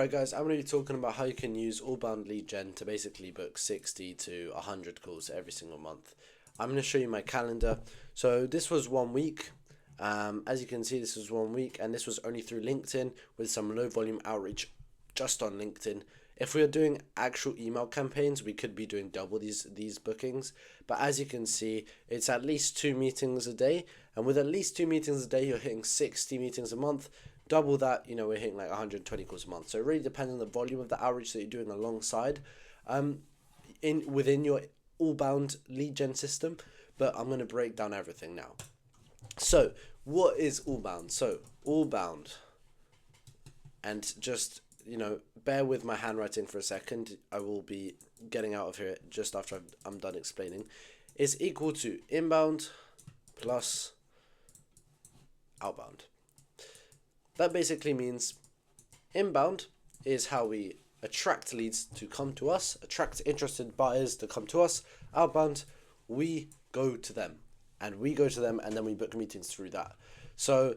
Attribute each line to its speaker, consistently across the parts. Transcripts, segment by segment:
Speaker 1: Alright guys, I'm going to be talking about how you can use outbound lead gen to basically book 60 to 100 calls every single month. I'm going to show you my calendar. So this was 1 week. As you can see, this was 1 week, and this was only through LinkedIn with some low volume outreach just on LinkedIn. If we are doing actual email campaigns, we could be doing double these bookings. But as you can see, it's at least 2 meetings a day. And with at least 2 meetings a day, you're hitting 60 meetings a month. Double that, we're hitting like 120 calls a month. So it really depends on the volume of the outreach that you're doing alongside within your all-bound lead gen system. But I'm going to break down everything now. So what is all-bound? So all-bound, and just bear with my handwriting for a second. I will be getting out of here just after I'm done explaining. Is equal to inbound plus outbound. That basically means inbound is how we attract leads to come to us, attract interested buyers to come to us. Outbound, we go to them, and then we book meetings through that. So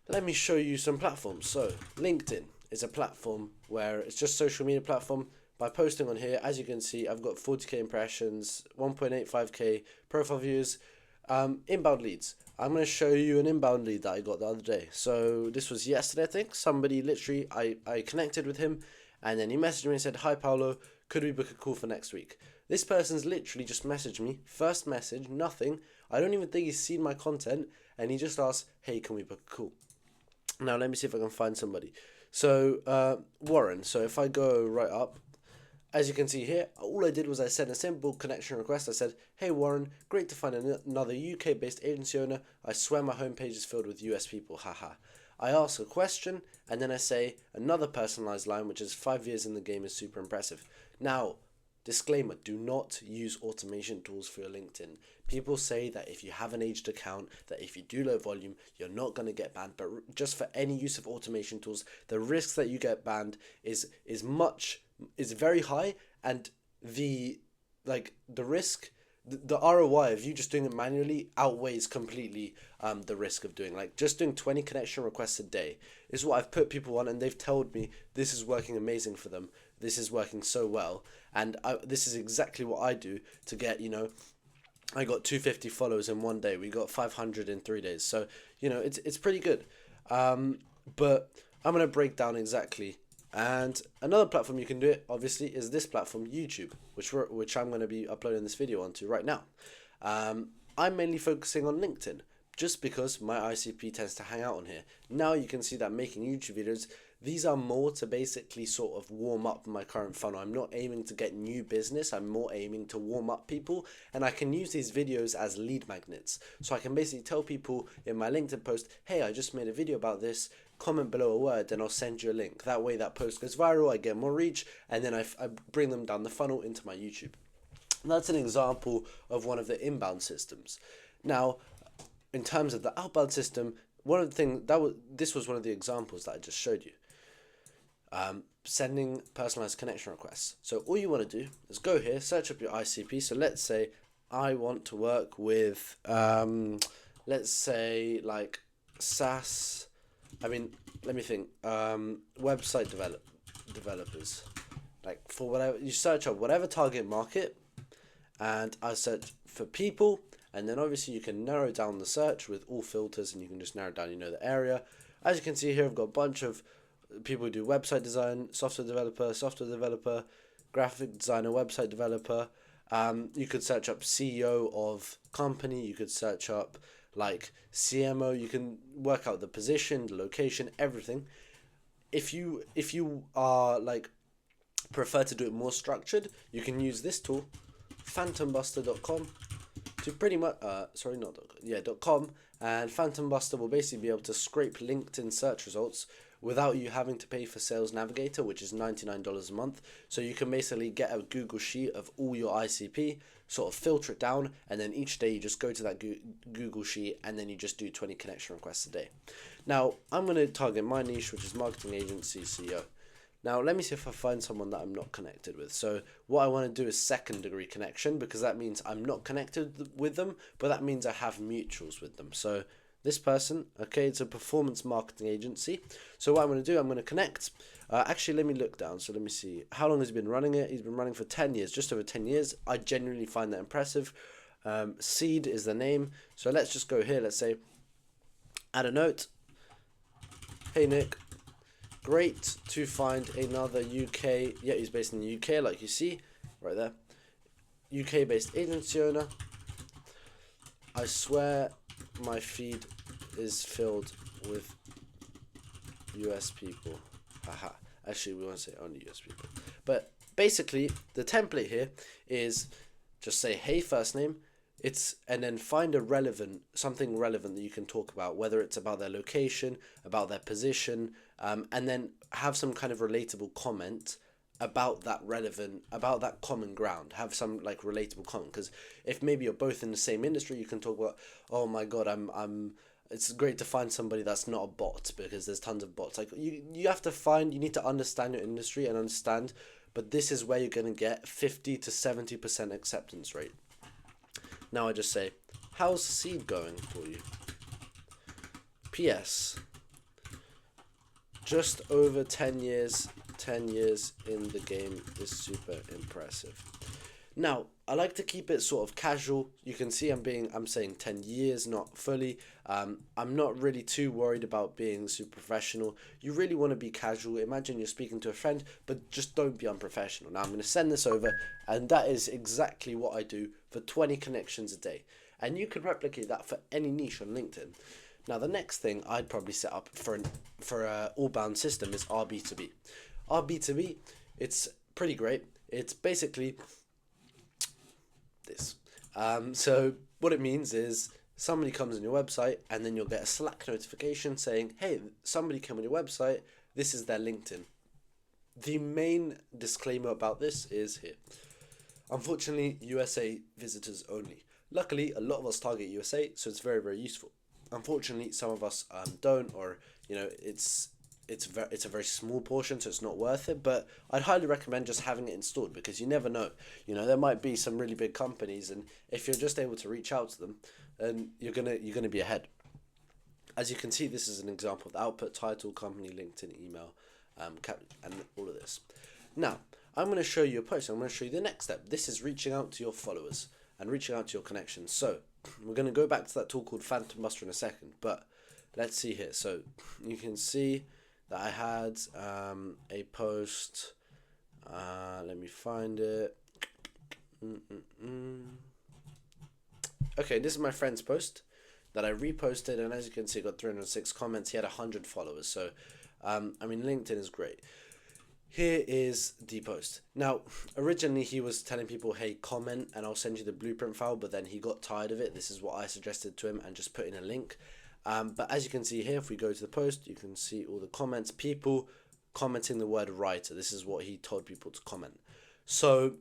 Speaker 1: let me show you some platforms. So LinkedIn is a platform where it's just social media platform. By posting on here, as you can see, I've got 40k impressions, 1.85k profile views. Inbound leads. I'm going to show you an inbound lead that I got the other day. So this was yesterday, I think. Somebody literally, I connected with him, and then he messaged me and said, "Hi Paolo, could we book a call for next week?" This person's literally just messaged me, first message, nothing. I don't even think he's seen my content, and he just asked, "Hey, can we book a call?" Now let me see if I can find somebody. So Warren. So if I go right up, as you can see here, all I did was I sent a simple connection request. I said, "Hey Warren, great to find another UK-based agency owner. I swear my homepage is filled with US people, haha." I ask a question, and then I say another personalized line, which is 5 years in the game is super impressive. Now, disclaimer, do not use automation tools for your LinkedIn. People say that if you have an aged account, that if you do low volume, you're not going to get banned. But just for any use of automation tools, the risks that you get banned is very high, and the risk, the ROI of you just doing it manually outweighs completely the risk of doing just doing 20 connection requests a day is what I've put people on, and they've told me this is working amazing for them. This is working so well, and this is exactly what I do to get, I got 250 followers in 1 day. We got 500 in 3 days. So, it's pretty good. But I'm going to break down exactly. And another platform you can do it, obviously, is this platform, YouTube, which I'm going to be uploading this video onto right now. I'm mainly focusing on LinkedIn, just because my ICP tends to hang out on here. Now you can see that making YouTube videos, these are more to basically sort of warm up my current funnel. I'm not aiming to get new business. I'm more aiming to warm up people, and I can use these videos as lead magnets. So I can basically tell people in my LinkedIn post, "Hey, I just made a video about this. Comment below a word, then I'll send you a link." That way that post goes viral, I get more reach, and then I bring them down the funnel into my YouTube. And that's an example of one of the inbound systems. Now, in terms of the outbound system, this was one of the examples that I just showed you. Sending personalized connection requests. So all you want to do is go here, search up your ICP. So let's say I want to work with, let's say like SaaS. Let me think. Website developers. For whatever you search up, whatever target market, and I search for people, and then obviously you can narrow down the search with all filters, and you can just narrow down, the area. As you can see here, I've got a bunch of people who do website design, software developer, graphic designer, website developer. You could search up CEO of company. You could search up CMO. You can work out the position, the location, everything. If you are prefer to do it more structured, you can use this tool, phantombuster.com, to pretty much .com, and Phantom Buster will basically be able to scrape LinkedIn search results without you having to pay for Sales Navigator, which is $99 a month. So you can basically get a Google sheet of all your ICP, sort of filter it down, and then each day you just go to that Google sheet, and then you just do 20 connection requests a day. Now, I'm going to target my niche, which is marketing agency CEO. Now, let me see if I find someone that I'm not connected with. So what I want to do is second degree connection, because that means I'm not connected with them, but that means I have mutuals with them. So this person, okay, it's a performance marketing agency. So what I'm going to do, I'm going to connect. Actually, let me look down. So let me see. How long has he been running it? He's been running for 10 years, just over 10 years. I genuinely find that impressive. Seed is the name. So let's just go here. Let's say, add a note. Hey, Nick. Great to find another UK. Yeah, he's based in the UK, like you see right there. UK based agency owner. I swear my feed is filled with US people. Haha. Actually, we won't say only US people. But basically, the template here is just say, hey, first name. And then find something relevant that you can talk about, whether it's about their location, about their position, and then have some kind of relatable comment about that common ground. Have some like relatable comment, because if maybe you're both in the same industry, you can talk about, oh my god, it's great to find somebody that's not a bot, because there's tons of bots. Like you need to understand your industry and understand, but this is where you're gonna get 50 to 70% acceptance rate. Now I just say, how's Seed going for you? P.S. Just over 10 years in the game is super impressive. Now, I like to keep it sort of casual. You can see I'm saying 10 years, not fully. I'm not really too worried about being super professional. You really want to be casual. Imagine you're speaking to a friend, but just don't be unprofessional. Now, I'm going to send this over, and that is exactly what I do for 20 connections a day. And you can replicate that for any niche on LinkedIn. Now, the next thing I'd probably set up for a all-bound system is our B2B. Our B2B, it's pretty great. It's basically this. So what it means is somebody comes on your website, and then you'll get a Slack notification saying, hey, somebody came on your website, this is their LinkedIn. The main disclaimer about this is here. Unfortunately, USA visitors only. Luckily, a lot of us target USA, so it's very, very useful. Unfortunately, some of us don't, or it's a very small portion, so it's not worth it. But I'd highly recommend just having it installed, because you never know. There might be some really big companies, and if you're just able to reach out to them, then you're gonna be ahead. As you can see, this is an example of the output: title, company, LinkedIn, email, and all of this. Now, I'm going to show you a post. I'm going to show you the next step. This is reaching out to your followers and reaching out to your connections. So we're going to go back to that tool called Phantom Buster in a second, but let's see here. So you can see that I had a post. Let me find it. Okay, this is my friend's post that I reposted, and as you can see, it got 306 comments. He had 100 followers. So, LinkedIn is great. Here is the post. Now, originally he was telling people, hey, comment and I'll send you the blueprint file, but then he got tired of it. This is what I suggested to him, and just put in a link. But as you can see here, if we go to the post, you can see all the comments, people commenting the word writer. This is what he told people to comment. So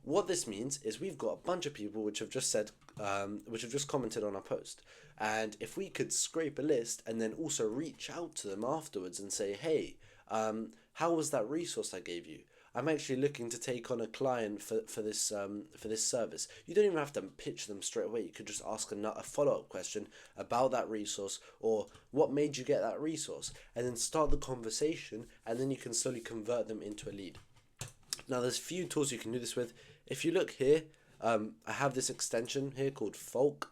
Speaker 1: what this means is we've got a bunch of people which have just said, which have just commented on our post. And if we could scrape a list and then also reach out to them afterwards and say, hey, how was that resource I gave you? I'm actually looking to take on a client for this service. You don't even have to pitch them straight away. You could just ask a follow-up question about that resource, or what made you get that resource, and then start the conversation, and then you can slowly convert them into a lead. Now, there's a few tools you can do this with. If you look here, I have this extension here called Folk.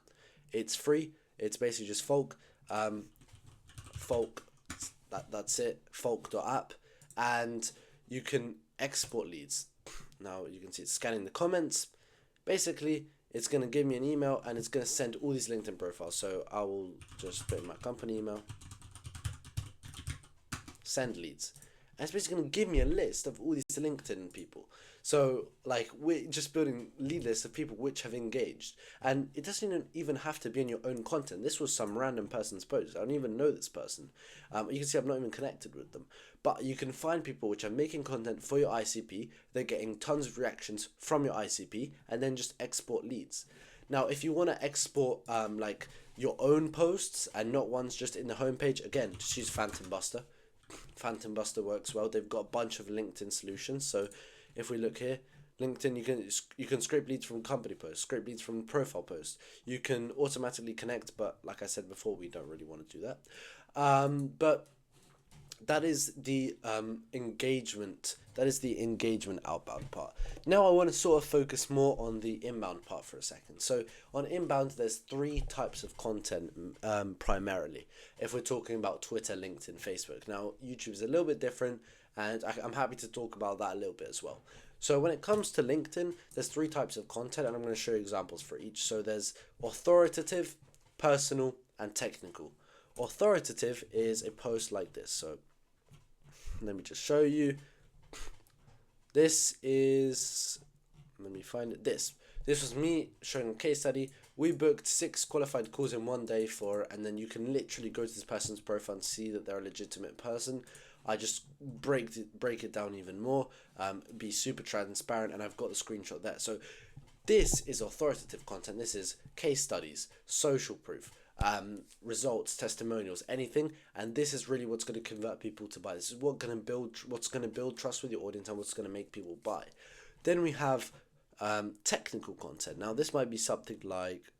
Speaker 1: It's free. It's basically just Folk. Folk. That's it. Folk.app. And you can export leads. Now you can see it's scanning the comments. Basically, it's going to give me an email, and it's going to send all these LinkedIn profiles. So I will just put in my company email. Send leads. And it's basically going to give me a list of all these LinkedIn people. So like, we're just building lead lists of people which have engaged. And it doesn't even have to be in your own content. This was some random person's post. I don't even know this person. You can see I've not even connected with them. But you can find people which are making content for your ICP. They're getting tons of reactions from your ICP, and then just export leads. Now, if you want to export like your own posts and not ones just in the homepage, again, just use Phantom Buster. Phantom Buster works well. They've got a bunch of LinkedIn solutions. So if we look here, LinkedIn, you can scrape leads from company posts, scrape leads from profile posts. You can automatically connect, but like I said before, we don't really want to do that. But that is the engagement. That is the engagement outbound part. Now I want to sort of focus more on the inbound part for a second. So on inbound, there's three types of content primarily. If we're talking about Twitter, LinkedIn, Facebook. Now YouTube is a little bit different, and I'm happy to talk about that a little bit as well. So when it comes to LinkedIn, there's three types of content, and I'm going to show you examples for each. So there's authoritative, personal, and technical. Authoritative is a post like this. So let me just show you. This is, let me find it. This was me showing a case study. We booked 6 qualified calls in one day and then you can literally go to this person's profile and see that they're a legitimate person. I just break it down even more, be super transparent, and I've got the screenshot there. So this is authoritative content. This is case studies, social proof, results, testimonials, anything, and this is really what's going to convert people to buy. This is what's going to build trust with your audience and what's going to make people buy. Then we have technical content. Now this might be something like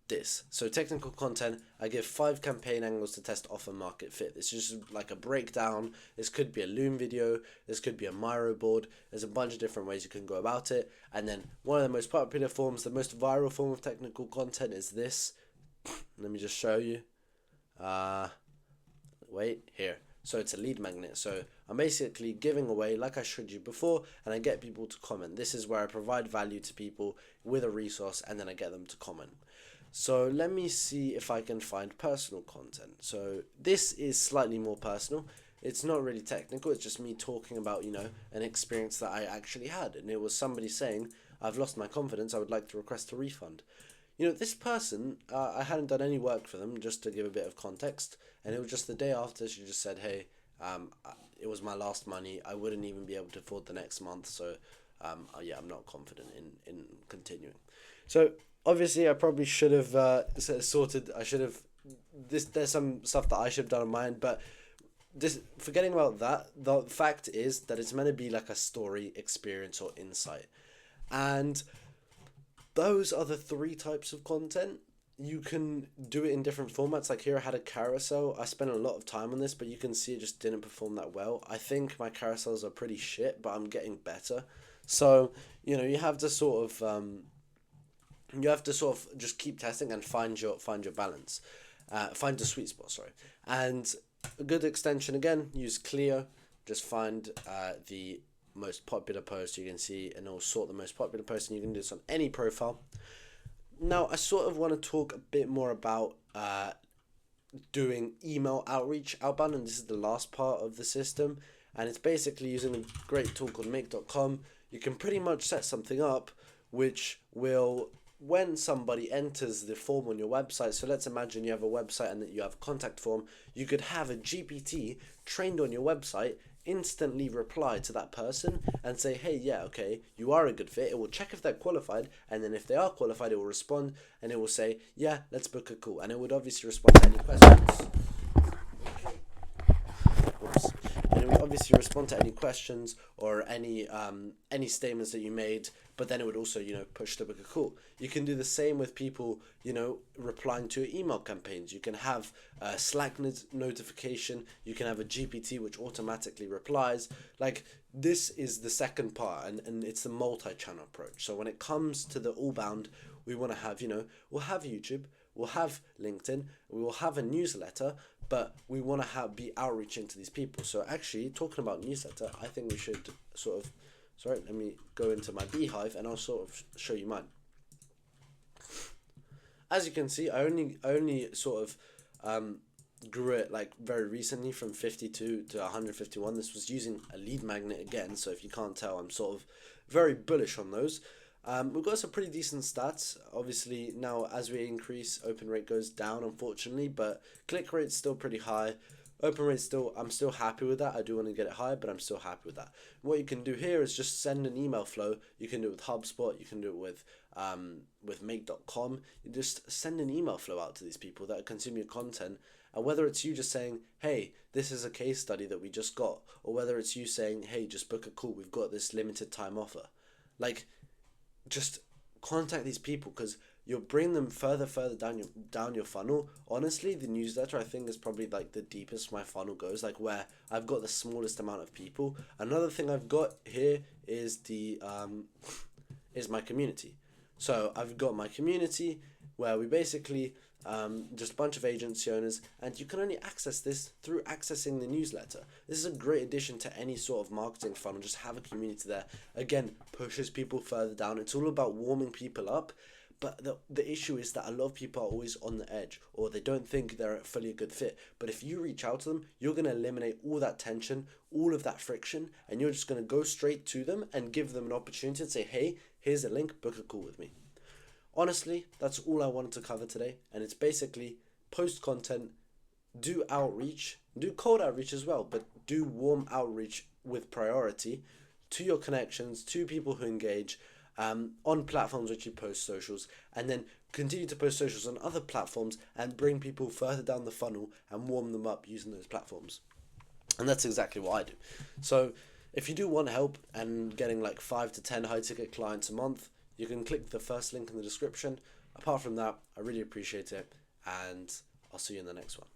Speaker 1: this. So technical content, I give 5 campaign angles to test offer market fit. This is just like a breakdown. This could be a Loom video. This could be a Miro board. There's a bunch of different ways you can go about it. And then one of the most popular forms, the most viral form of technical content is this. Let me just show you. Wait, here. So it's a lead magnet. So I'm basically giving away, like I showed you before, and I get people to comment. This is where I provide value to people with a resource, and then I get them to comment. So let me see if I can find personal content. So this is slightly more personal. It's not really technical. It's just me talking about, an experience that I actually had. And it was somebody saying, I've lost my confidence. I would like to request a refund. This person, I hadn't done any work for them, just to give a bit of context. And it was just the day after, she just said, hey, it was my last money. I wouldn't even be able to afford the next month. So, yeah, I'm not confident in continuing. So obviously, I probably should have there's some stuff that I should have done on mine, but forgetting about that, the fact is that it's meant to be like a story, experience, or insight. And those are the 3 types of content. You can do it in different formats. Like here I had a carousel. I spent a lot of time on this, but you can see it just didn't perform that well. I think my carousels are pretty shit, but I'm getting better. So, you have to sort of just keep testing and find your balance, find the sweet spot. Sorry, and a good extension again. Use Clio. Just find the most popular post you can see, and it'll sort the most popular post, and you can do this on any profile. Now, I sort of want to talk a bit more about doing email outreach outbound, and this is the last part of the system, and it's basically using a great tool called make.com. You can pretty much set something up which will, when somebody enters the form on your website, so let's imagine you have a website and that you have a contact form, you could have a GPT trained on your website instantly reply to that person and say, hey, yeah, okay, you are a good fit. It will check if they're qualified, and then if they are qualified, it will respond and it will say, yeah, let's book a call, and it would obviously respond to any questions. Oops. And it would obviously respond to any questions or any statements that you made, but then it would also, push to book a call. You can do the same with people, replying to your email campaigns. You can have a Slack notification. You can have a GPT which automatically replies. Like, this is the second part, and it's the multi-channel approach. So when it comes to the all-bound, we want to have, we'll have YouTube, we'll have LinkedIn, we will have a newsletter, but we want to be outreaching to these people. So actually, talking about newsletter, I think we should sort of, let me go into my beehive and I'll sort of show you mine. As you can see, I only sort of grew it like very recently from 52 to 151. This was using a lead magnet again, so if you can't tell, I'm sort of very bullish on those. We've got some pretty decent stats. Obviously, now as we increase, open rate goes down, unfortunately, but click rate's still pretty high. Open rate I'm still happy with that. I do want to get it higher, but I'm still happy with that. What you can do here is just send an email flow. You can do it with HubSpot. You can do it with make.com. You just send an email flow out to these people that consume your content, And whether it's you just saying, hey, this is a case study that we just got, or whether it's you saying, hey, just book a call, we've got this limited time offer. Like, just contact these people, because you'll bring them further down your funnel. Honestly, the newsletter I think is probably like the deepest my funnel goes, like where I've got the smallest amount of people. Another thing I've got here is the is my community. So I've got my community where we basically just a bunch of agency owners, and you can only access this through accessing the newsletter. This is a great addition to any sort of marketing funnel. Just have a community there. Again, pushes people further down. It's all about warming people up. But the issue is that a lot of people are always on the edge, or they don't think they're fully a good fit. But if you reach out to them, you're going to eliminate all that tension, all of that friction, and you're just going to go straight to them and give them an opportunity and say, hey, here's a link, book a call with me. Honestly, that's all I wanted to cover today, and it's basically post content, do outreach, do cold outreach as well, but do warm outreach with priority to your connections, to people who engage on platforms which you post socials, and then continue to post socials on other platforms and bring people further down the funnel and warm them up using those platforms. And that's exactly what I do. So if you do want help and getting like 5 to 10 high ticket clients a month, you can click the first link in the description. Apart from that, I really appreciate it, and I'll see you in the next one.